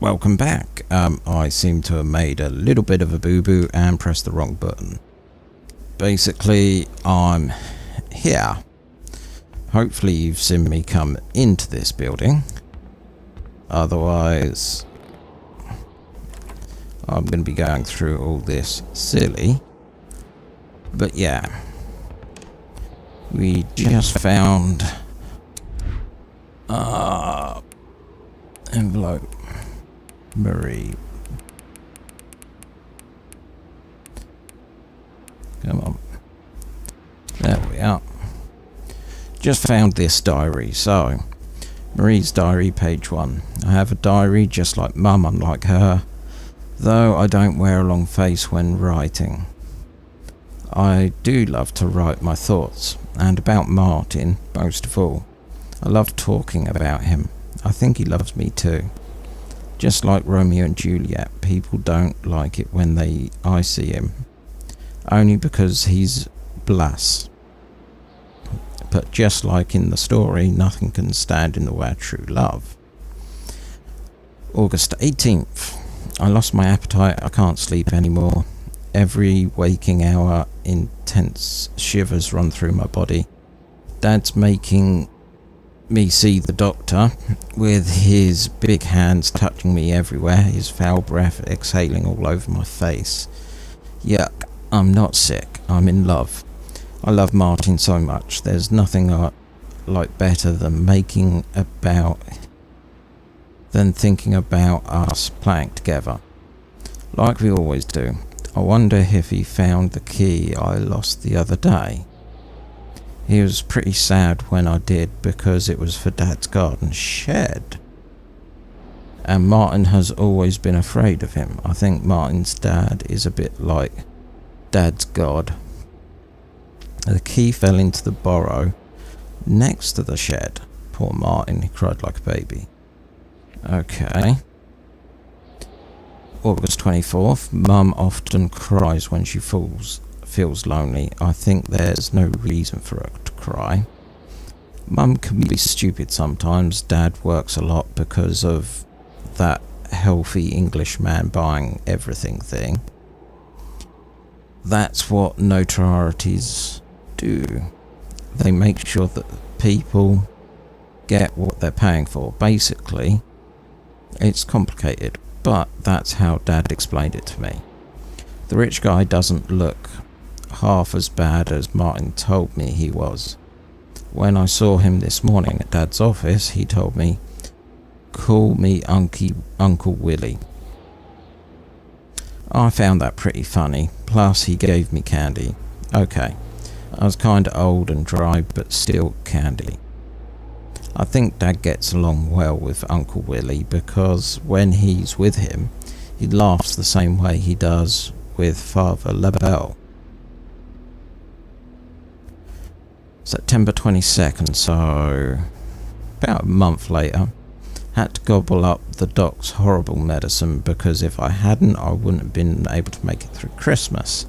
Welcome back. I seem to have made a little bit of a boo-boo and pressed the wrong button. Basically, I'm here. Hopefully you've seen me come into this building. Otherwise, I'm going to be going through all this silly. But yeah, we just found envelope. Marie. Come on. There we are. Just found this diary. So, Marie's diary, page 1. I have a diary just like Mum, unlike her, though I don't wear a long face when writing. I do love to write my thoughts, and about Martin, most of all. I love talking about him. I think he loves me too. Just like Romeo and Juliet, people don't like it when I see him. Only because he's blass. But just like in the story, nothing can stand in the way of true love. August 18th. I lost my appetite. I can't sleep anymore. Every waking hour, intense shivers run through my body. Dad's making me see the doctor, with his big hands touching me everywhere, his foul breath exhaling all over my face. Yuck, I'm not sick, I'm in love. I love Martin so much. There's nothing I like better than thinking about us playing together, like we always do. I wonder if he found the key I lost the other day. He was pretty sad when I did, because it was for Dad's garden shed. And Martin has always been afraid of him. I think Martin's dad is a bit like Dad's god. The key fell into the burrow next to the shed. Poor Martin, he cried like a baby. Okay. August 24th. Mum often cries when she feels lonely. I think there's no reason for her to cry. Mum can be stupid sometimes. Dad works a lot because of that healthy English man buying everything thing. That's what notorities do. They make sure that people get what they're paying for. Basically, it's complicated, but that's how Dad explained it to me. The rich guy doesn't look half as bad as Martin told me he was. When I saw him this morning at Dad's office, he told me, "Call me Uncle Willie." I found that pretty funny, plus he gave me candy. Okay, I was kinda old and dry, but still candy. I think Dad gets along well with Uncle Willie, because when he's with him, he laughs the same way he does with Father LaBelle. September 22nd, so about a month later. Had to gobble up the doc's horrible medicine, because if I hadn't, I wouldn't have been able to make it through Christmas.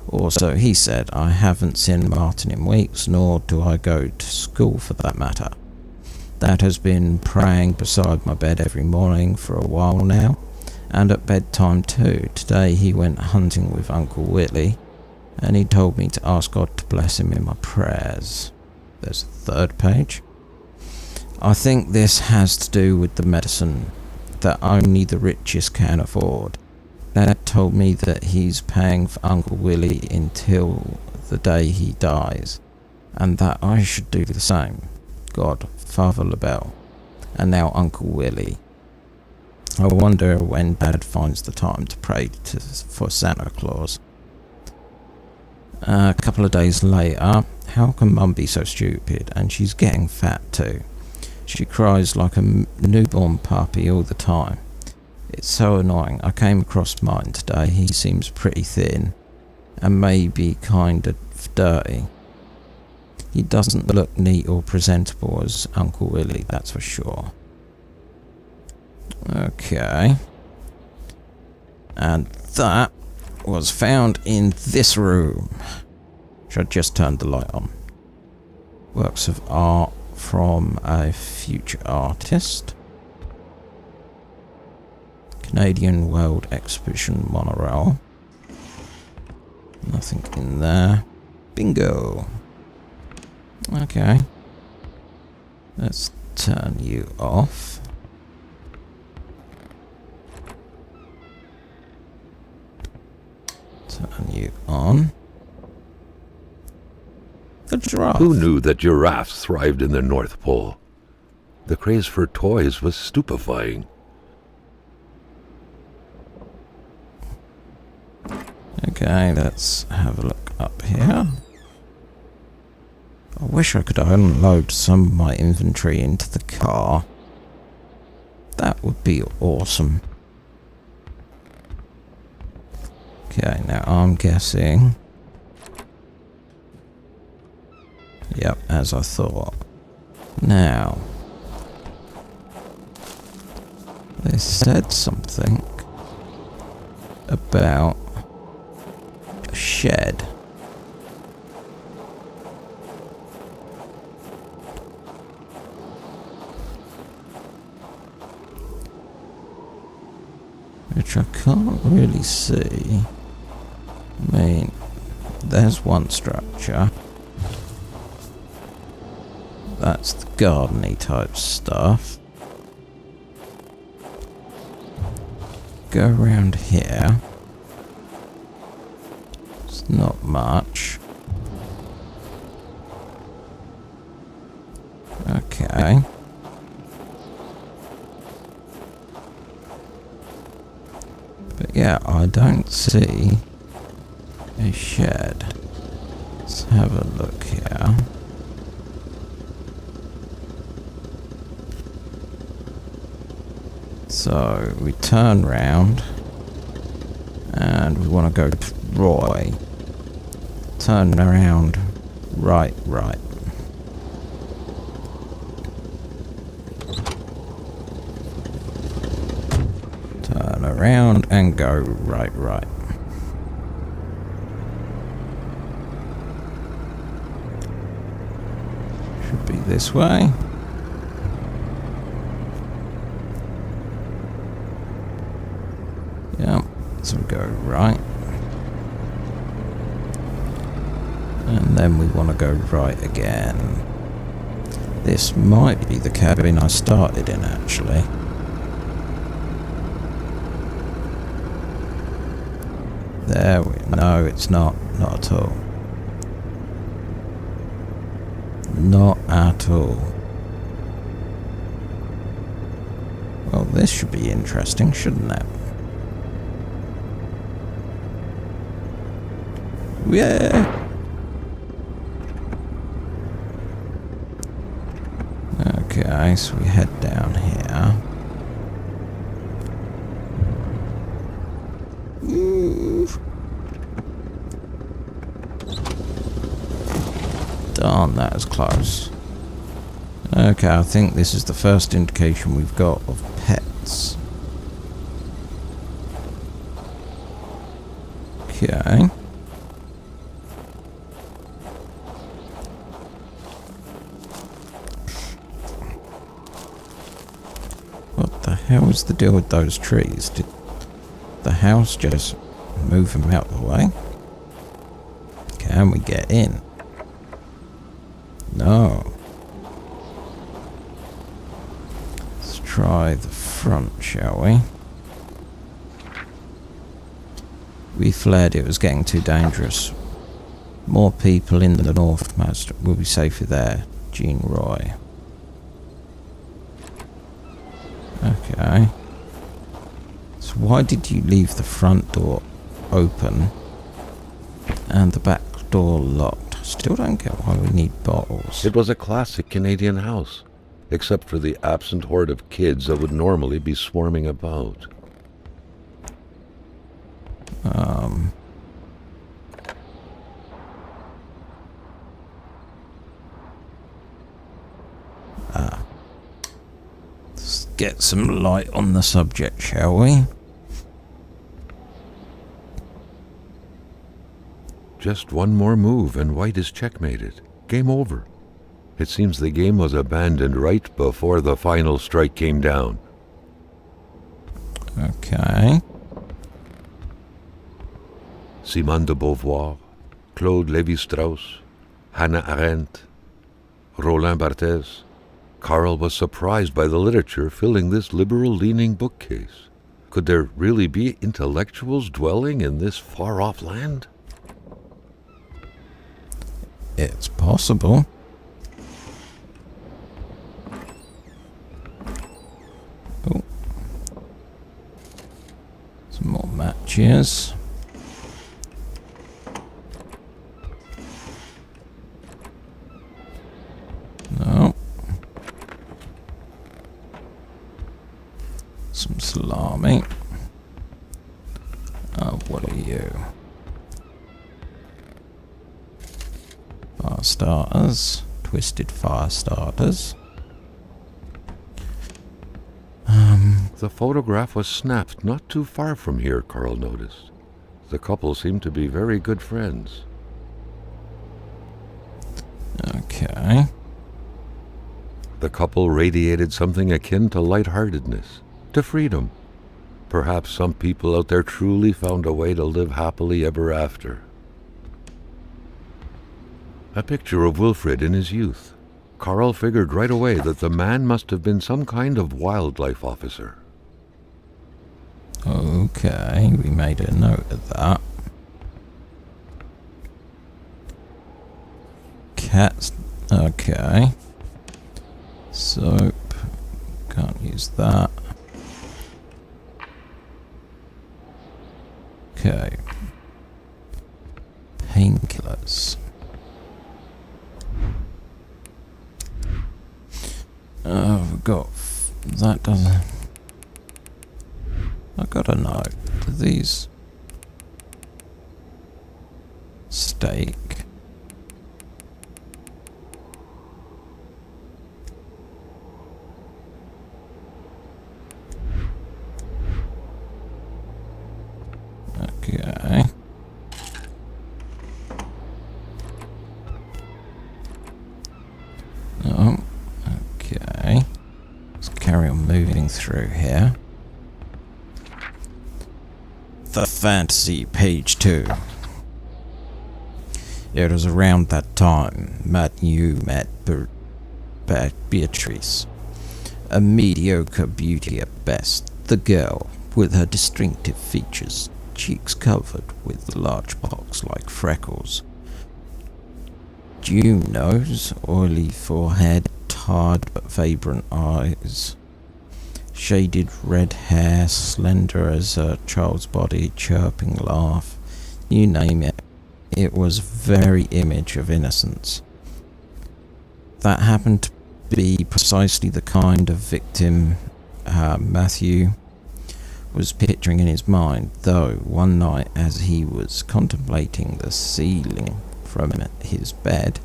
Or so he said. I haven't seen Martin in weeks, nor do I go to school for that matter. Dad has been praying beside my bed every morning for a while now, and at bedtime too. Today he went hunting with Uncle Willie, and he told me to ask God to bless him in my prayers. There's a third page. I think this has to do with the medicine that only the richest can afford. Dad told me that he's paying for Uncle Willie until the day he dies, and that I should do the same. God, Father LaBelle, and now Uncle Willie. I wonder when Dad finds the time to pray for Santa Claus. A couple of days later. How can Mum be so stupid? And she's getting fat too. She cries like a newborn puppy all the time. It's so annoying. I came across Martin today. He seems pretty thin and maybe kind of dirty. He doesn't look neat or presentable as Uncle Willie, that's for sure. Okay. And that was found in this room. Which I just turned the light on. Works of art from a future artist. Canadian World Exhibition monorail. Nothing in there. Bingo. Okay. Let's turn you off. Turn you on. The giraffe. Who knew that giraffes thrived in the North Pole? The craze for toys was stupefying. Okay, let's have a look up here. I wish I could unload some of my inventory into the car. That would be awesome. Okay, now I'm guessing. Yep, as I thought. Now, they said something about a shed. Which I can't really see. I mean, there's one structure. That's the garden-y type stuff. Go around here. It's not much. Okay. But yeah, I don't see a shed. Let's have a look here. So we turn round and we want to go to Roy. Turn around, right. Turn around and go right. Should be this way. Yep, so go right. And then we want to go right again. This might be the cabin I started in, actually. No, it's not. Not at all. Not at all. Well, this should be interesting, shouldn't it? Yeah. Okay, so we head down here. Move. Darn, that was close. Okay, I think this is the first indication we've got of pets. Okay. What the hell is the deal with those trees? Did the house just move them out of the way? Can we get in? No. Let's try the front, shall we? We fled, it was getting too dangerous. More people in the north, master. We'll be safer there. Jean Roy. Okay. So why did you leave the front door open and the back door locked? Still don't get why we need bottles. It was a classic Canadian house, except for the absent horde of kids that would normally be swarming about. Let's get some light on the subject, shall we? Just one more move and White is checkmated. Game over. It seems the game was abandoned right before the final strike came down. Okay. Simone de Beauvoir, Claude Lévi-Strauss, Hannah Arendt, Roland Barthes. Carl was surprised by the literature filling this liberal-leaning bookcase. Could there really be intellectuals dwelling in this far-off land? It's possible. Oh. Some more matches. No. Some salami. Oh, what are you? Fire starters. Twisted fire starters. The photograph was snapped not too far from here, Carl noticed. The couple seemed to be very good friends. Okay. The couple radiated something akin to lightheartedness, to freedom. Perhaps some people out there truly found a way to live happily ever after. A picture of Wilfred in his youth. Carl figured right away that the man must have been some kind of wildlife officer. Okay, we made a note of that. Cats. Okay. Soap. Can't use that. Okay. Painkillers. We've got... that doesn't... I gotta know. Do these... steak... Okay. Oh, okay. Let's carry on moving through here. The fantasy, page 2. It was around that time you met Beatrice. A mediocre beauty at best, the girl with her distinctive features, cheeks covered with large pox-like freckles, due nose, oily forehead, tired but vibrant eyes, shaded red hair, slender as a child's body, chirping laugh, you name it. It was very image of innocence. That happened to be precisely the kind of victim Matthew was picturing in his mind, though one night as he was contemplating the ceiling from his bed,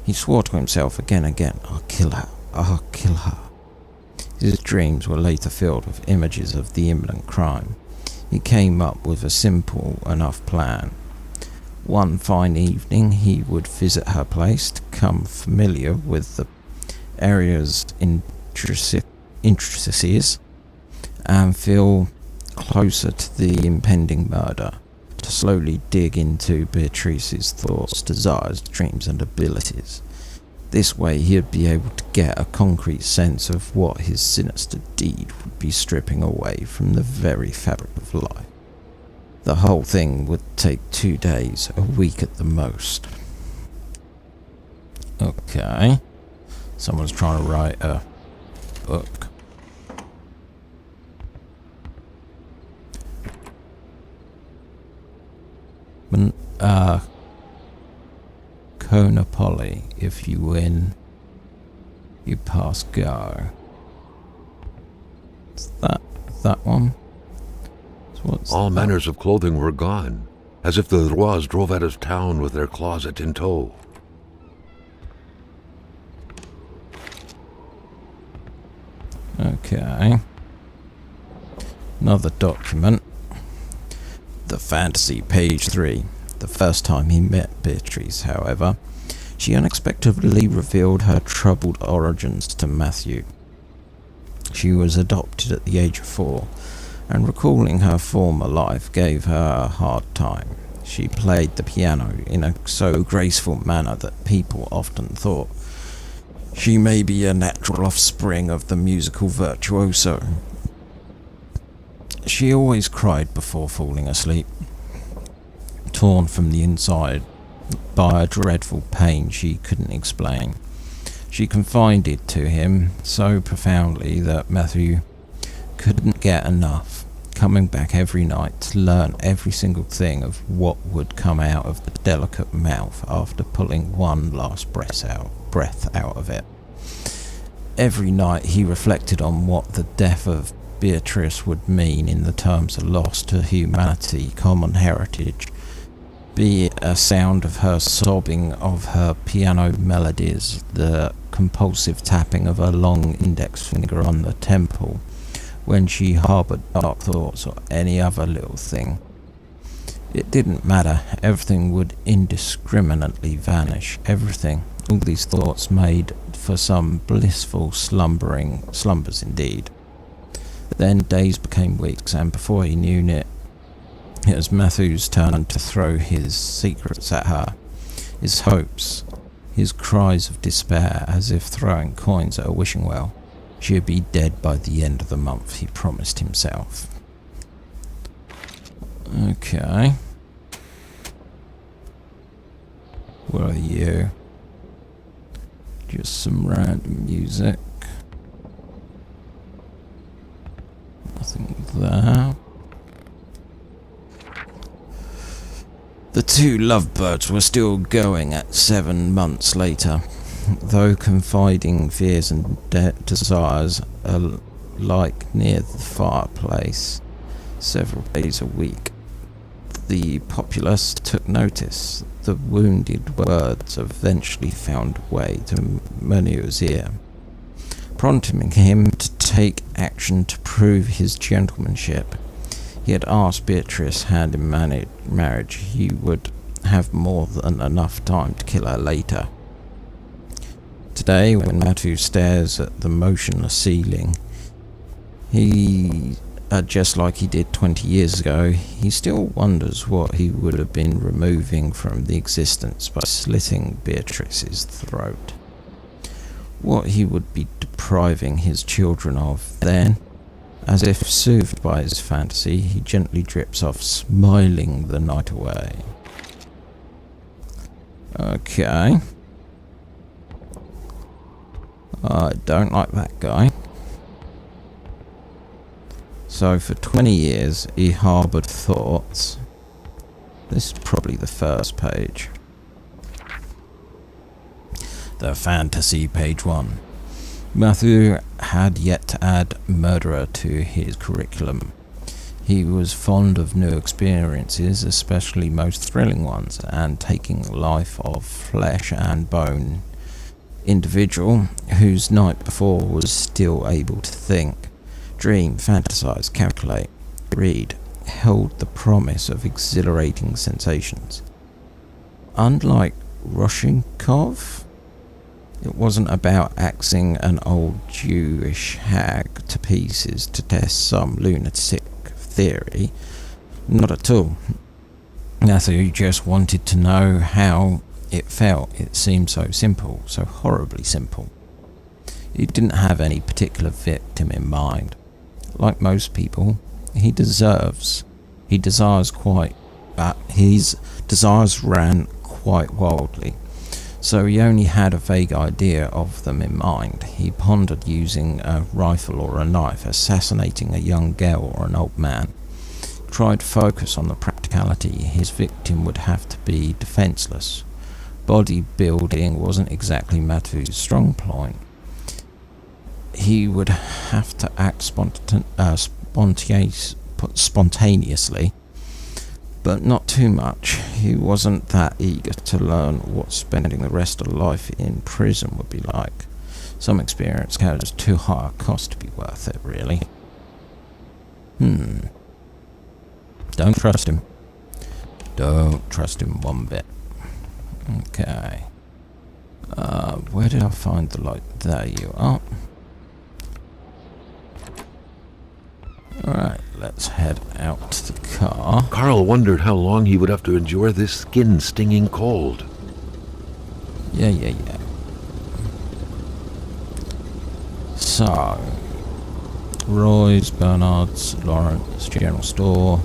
he swore to himself again and again, I'll kill her, I'll kill her. His dreams were later filled with images of the imminent crime. He came up with a simple enough plan. One fine evening he would visit her place to become familiar with the area's intricacies and feel closer to the impending murder, to slowly dig into Beatrice's thoughts, desires, dreams and abilities. This way he'd be able to get a concrete sense of what his sinister deed would be stripping away from the very fabric of life. The whole thing would take 2 days, a week at the most. Okay. Someone's trying to write a book. Kona Polly, if you win, you pass go. Is that one? So what's All that? manners of clothing were gone, as if the Rois drove out of town with their closet in tow. Okay. Another document. The fantasy, page 3. The first time he met Beatrice, however, she unexpectedly revealed her troubled origins to Matthew. She was adopted at the age of 4, and recalling her former life gave her a hard time. She played the piano in a so graceful manner that people often thought she may be a natural offspring of the musical virtuoso. She always cried before falling asleep, torn from the inside by a dreadful pain she couldn't explain. She confided to him so profoundly that Matthew couldn't get enough, coming back every night to learn every single thing of what would come out of the delicate mouth after pulling one last breath out of it. Every night he reflected on what the death of Beatrice would mean in the terms of loss to humanity, common heritage, be it a sound of her sobbing of her piano melodies, the compulsive tapping of her long index finger on the temple when she harboured dark thoughts, or any other little thing. It didn't matter, everything would indiscriminately vanish, everything. All these thoughts made for some blissful slumbers indeed. Then days became weeks, and before he knew it was Matthew's turn to throw his secrets at her, his hopes, his cries of despair, as if throwing coins at a wishing well. She would be dead by the end of the month, he promised himself. Okay. What are you? Just some random music. Nothing there. The two lovebirds were still going at 7 months later, though confiding fears and desires alike near the fireplace several days a week. The populace took notice. The wounded words eventually found a way to Manu's ear, prompting him to take action to prove his gentlemanship. He had asked Beatrice hand in marriage he would have more than enough time to kill her later. Today, when Matthew stares at the motionless ceiling, just like he did 20 years ago, he still wonders what he would have been removing from the existence by slitting Beatrice's throat. What he would be depriving his children of then. As if soothed by his fantasy, he gently drips off, smiling the night away. Okay. I don't like that guy. So for 20 years, he harboured thoughts. This is probably the first page. The fantasy, page 1. Matthew had yet to add murderer to his curriculum. He was fond of new experiences, especially most thrilling ones, and taking life of flesh and bone individual whose night before was still able to think, dream, fantasize, calculate, read, held the promise of exhilarating sensations. Unlike Roshenkov, it wasn't about axing an old Jewish hag to pieces to test some lunatic theory. Not at all. Matthew just wanted to know how it felt. It seemed so simple, so horribly simple. He didn't have any particular victim in mind. Like most people, his desires ran quite wildly. So he only had a vague idea of them in mind. He pondered using a rifle or a knife, assassinating a young girl or an old man. Tried to focus on the practicality. His victim would have to be defenseless. Bodybuilding wasn't exactly Matthew's strong point. He would have to act spontaneously, but not too much. He wasn't that eager to learn what spending the rest of life in prison would be like. Some experience carries too high a cost to be worth it, really. Don't trust him. Don't trust him one bit. Okay. Where did I find the light? There you are. Alright, let's head out to the car. Carl wondered how long he would have to endure this skin-stinging cold. Yeah. So, Roy's, Bernard's, Lawrence, General Store,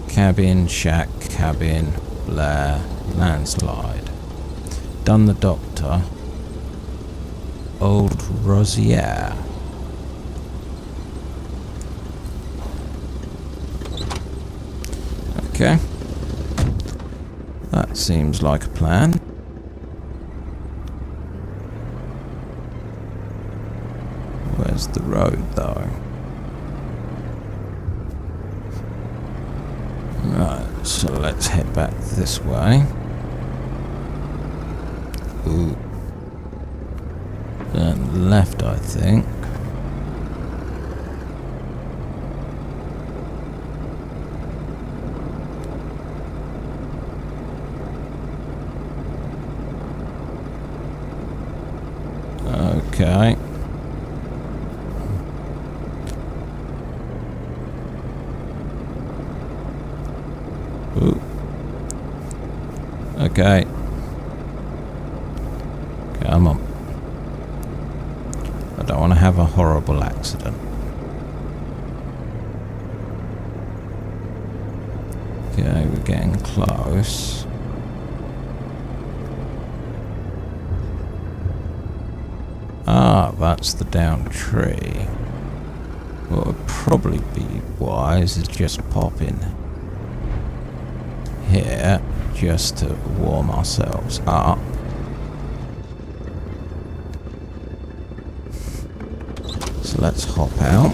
cabin, shack, cabin, Blair, landslide. Done the doctor. Old Rosier. Okay. That seems like a plan. Where's the road, though? Right, so let's head back this way. Ooh. And left, I think. Okay. Ooh. Okay. Come on. I don't want to have a horrible accident. Okay, we're getting close. Ah, that's the downed tree. What would probably be wise is just pop in here just to warm ourselves up. So let's hop out.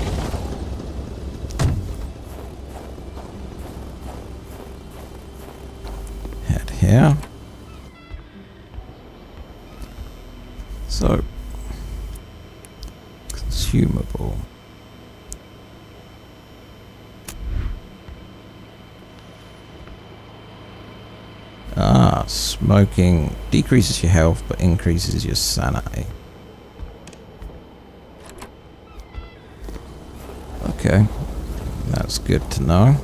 Head here. So, consumable. Ah, smoking decreases your health but increases your sanity. Okay, that's good to know.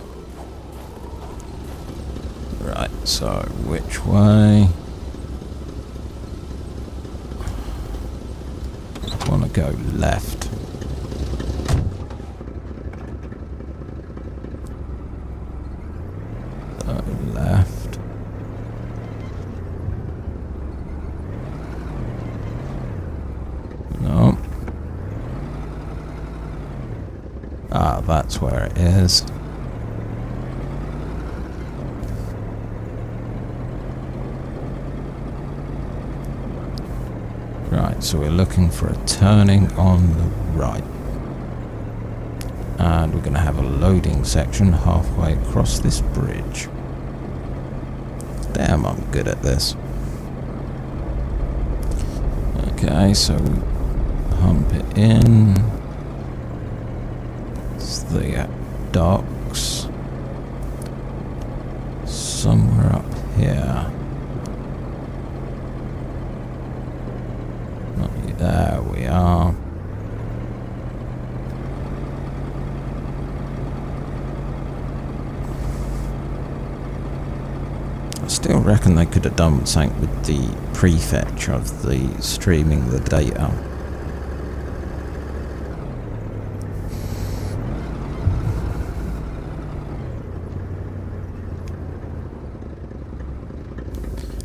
Right, so which way? I want to go left. Left. No. Ah, that's where it is. Right, so we're looking for a turning on the right. And we're going to have a loading section halfway across this bridge. Damn, I'm good at this. Okay, so we pump it in. It's the docks. Somewhere up here. There we are. I still reckon they could have done something with the prefetch of the streaming the data.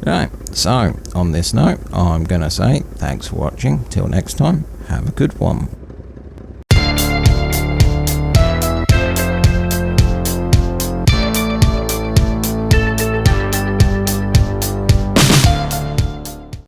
Right, so on this note, I'm going to say thanks for watching. Till next time, have a good one.